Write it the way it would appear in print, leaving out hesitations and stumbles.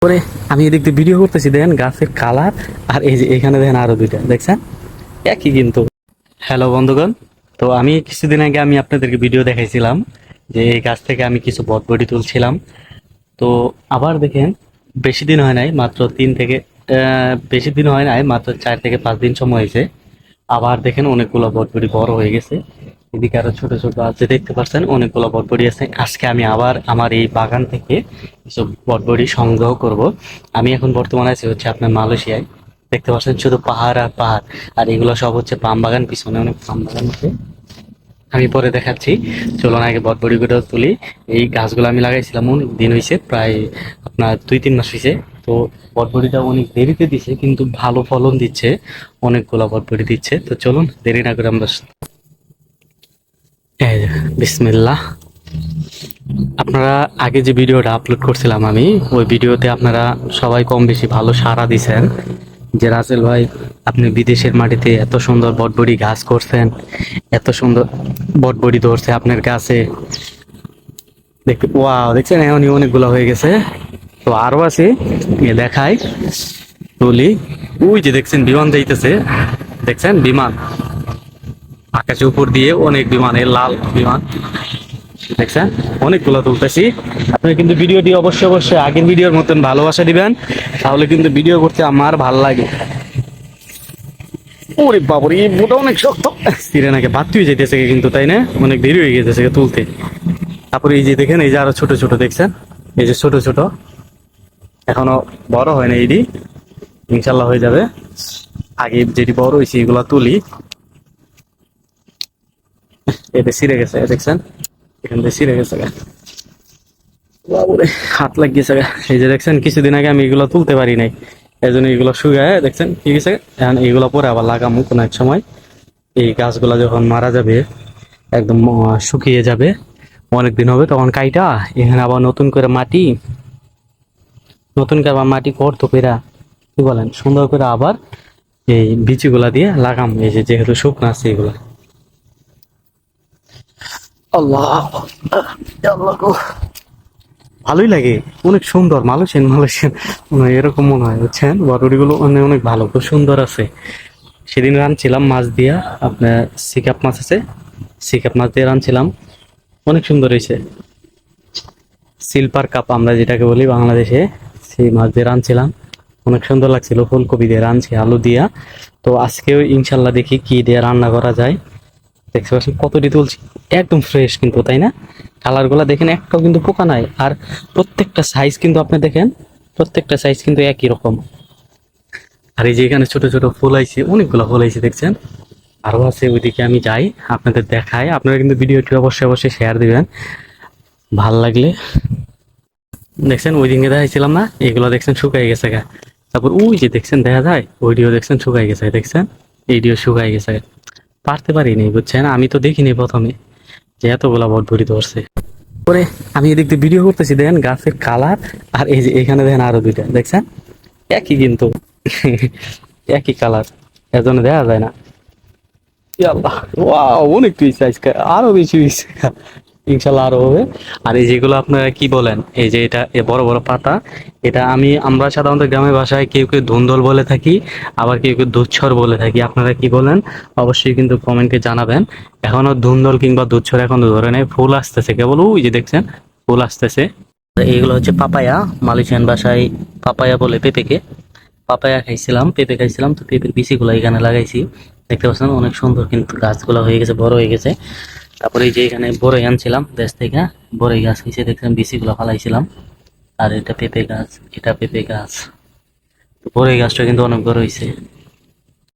পরে আমি এদিক দিয়ে ভিডিও করতেছি, দেখেন গাছের কালার, আর এই যে এখানে দেখেন আরো দুইটা, দেখছেন একই কিন্তু। হ্যালো বন্ধুগণ, তো আমি কিছুদিন আগে আপনাদেরকে ভিডিও দেখাইছিলাম যে এই গাছ থেকে আমি কিছু বটবটি তুলছিলাম। তো আবার দেখেন বেশি দিন হয় নাই, মাত্র 3 থেকে বেশি দিন হয় নাই, মাত্র 4 থেকে 5 দিন সময় হয়েছে। আবার দেখেন অনেকগুলো বটবটি বড় হয়ে গেছে। এদিকে আরো ছোট ছোট আছে, দেখতে পাচ্ছেন অনেকগুলো বটবটি আছে। আজকে আমি আবার আমার এই বাগান থেকে কিছু বটবটি সংগ্রহ করব। আমি এখন বর্তমানে আছি হচ্ছে আপনার মালয়েশিয়ায়। দেখতে পাচ্ছেন শুধু পাহাড় আর পাহাড়, আর এগুলো সব হচ্ছে পাম বাগান, পিছনে অনেক পাম বাগান আছে। আমি পরে দেখাচ্ছি, চলুন আগে বটবটিগুলো তুলি। এই গাছগুলো আমি লাগাইছিলাম অনেক দিন হয়েছে, প্রায় আপনার 2-3 মাস হয়েছে। তো বটবটিটা অনেক দেরিতে দিচ্ছে, কিন্তু ভালো ফলন দিচ্ছে, অনেকগুলো বটবটি দিচ্ছে। তো চলুন দেরি না করে আমরা এই যে, বিসমিল্লাহ। আপনারা আগে যে ভিডিওটা আপলোড করছিলাম আমি, ওই ভিডিওতে আপনারা সবাই কম বেশি ভালো সাড়া দিছেন যে রাসেল ভাই, আপনি বিদেশের মাটিতে এত সুন্দর বটবটি গাছ করছেন, এত সুন্দর বটবটি ধরছে আপনার গাছে। দেখতে ওয়াও, দেখছেন এমনই অনেকগুলো হয়ে গেছে। তো আরো আছে, দেখাই তুলি। ওই যে দেখছেন বিমান যাইতেছে, দেখছেন বিমান আকাশের উপর দিয়ে, অনেক বিমানের লাল বিমান, দেখছেন অনেকগুলো তুলতেছি। আপনি কিন্তু ভিডিওটি অবশ্যই অবশ্যই আগের ভিডিওর মতন ভালোবাসা দিবেন, তাহলে কিন্তু ভিডিও করতে আমার ভাল লাগে। ওরে বাবরে, এই বোটা অনেক শক্ত, ছিঁড়ে নাকি বাতি হয়ে যেতেছে কিন্তু, তাই না? অনেক দেরি হয়ে গেছে তুলতে। তারপরে এই যে দেখেন, এই যে আরো ছোট ছোট দেখছেন, এই যে ছোট ছোট, এখনো বড় হয় না, এইটি ইনশাল্লাহ হয়ে যাবে। আগে যেটি বড় হয়েছে এগুলা তুলি। এটা ছিঁড়ে গেছে, দেখছেন এখান থেকে ছিঁড়ে গেছে, বাবুরে হাত লাগিয়েছে। এই যে দেখছেন কিছুদিন আগে আমি এগুলো তুলতে পারি নাই, এই জন্য এগুলো শুকায়, দেখছেন কি গেছে। এখন এগুলো পরে আবার লাগামো কোনো এক সময়। এই গাছগুলা যখন মারা যাবে, একদম শুকিয়ে যাবে, অনেকদিন হবে, তখন কাইটা এখানে আবার নতুন করে মাটি, নতুন করে আবার মাটি করতো পেরা, কি বলেন, সুন্দর করে আবার এই বিচিগুলা দিয়ে লাগাম। এই যে যেহেতু শুকনো আছে এগুলা। আল্লাহ আল্লাহ গো, ভালোই লাগে, অনেক সুন্দর। মালয়েশিয়ান মালয়েশিয়ান এরকম মনে হয়, বুঝছেন, বটবটিগুলো অনেক অনেক ভালো, খুব সুন্দর আছে। সেদিন রানছিলাম মাছ দিয়া, আপনার সিকাপ মাছ আছে, সিকাপ মাছ দিয়ে রানছিলাম, অনেক সুন্দর হয়েছে। সিলভার কাপ আমরা যেটাকে বলি বাংলাদেশে, সেই মাছ দিয়ে রানছিলাম, অনেক সুন্দর লাগছিল। ফুলকপি দিয়ে রানছি, আলু দিয়া। তো আজকেও ইনশাল্লাহ দেখি কি দিয়ে রান্না করা যায়। দেখতে পাচ্ছেন কতটি তুলছি, একদম ফ্রেশ কিন্তু, তাই না? কালার গুলা দেখেন, একটাও কিন্তু পোকা নাই। আর প্রত্যেকটা সাইজ কিন্তু আপনি দেখেন, প্রত্যেকটা সাইজ কিন্তু একই রকম। আর এই যে এখানে ছোট ছোট ফুল আইছে, অনেকগুলো ফুল আইছে, দেখছেন আরো আছে। ওইদিকে আমি যাই, আপনাদের দেখাই। আপনারা কিন্তু ভিডিওটি অবশ্যই অবশ্যই শেয়ার দিবেন ভাল লাগলে। দেখছেন ওই দিনকে দেখাইছিলাম না, এগুলো দেখছেন শুকাই গেছে গা। তারপর ওই যে দেখছেন দেখা যায়, ওইটিও দেখছেন শুকাই গেছে, দেখছেন এইটিও শুকাই গেছে। পারতে পারিনি, বুঝছেন, আমি তো দেখিনি প্রথমে যে এতগুলা বটবটি ধরছে। পরে আমি এদিক দিয়ে ভিডিও করতেছি, দেখেন গাছের কালার, আর এই যে এখানে দেখেন আরো দুইটা, দেখছেন একই কিন্তু, একই কালার, এর জন্য দেখা যায় না। আল্লাহ, ওয়াও, অনেক হয়েছে আজকে, আরো বেশি হয়েছে, ইনশাল্লাহ আরো হবে। আর এই যেগুলো আপনারা কি বলেন, এই যে এটা বড় বড় পাতা, এটা আমরা সাধারণত গ্রামের ভাষায় কেউ কেউ ধুন্দল বলে থাকি, আবার কেউ কেউ দুচ্ছর বলে থাকি। আপনারা কি বলেন অবশ্যই কিন্তু কমেন্টে জানাবেন। এখনো ধুন্দল কিংবা দুচ্ছর এখনো ধরে নেই, ফুল আসতেছে কেবল, ওই যে দেখছেন ফুল আসতেছে। এইগুলো হচ্ছে পাপায়া, মালয়েশিয়ান ভাষায় পাপায়া বলে পেঁপেকে। পাপায়া খাইছিলাম, পেঁপে খাইছিলাম, তো পেঁপের বিচিগুলো এখানে লাগাইছি। দেখতে পাচ্ছেন অনেক সুন্দর কিন্তু গাছগুলো হয়ে গেছে, বড় হয়ে গেছে। তারপরে এই যে এখানে বড়ই আনছিলাম দেশ থেকে, বড়ই গাছ হয়েছে, দেখছেন বিচিগুলো ফালাইছিলাম। আর এটা পেঁপে গাছ, এটা পেঁপে গাছ, বড়ই গাছটা কিন্তু অনেক বড় হয়েছে।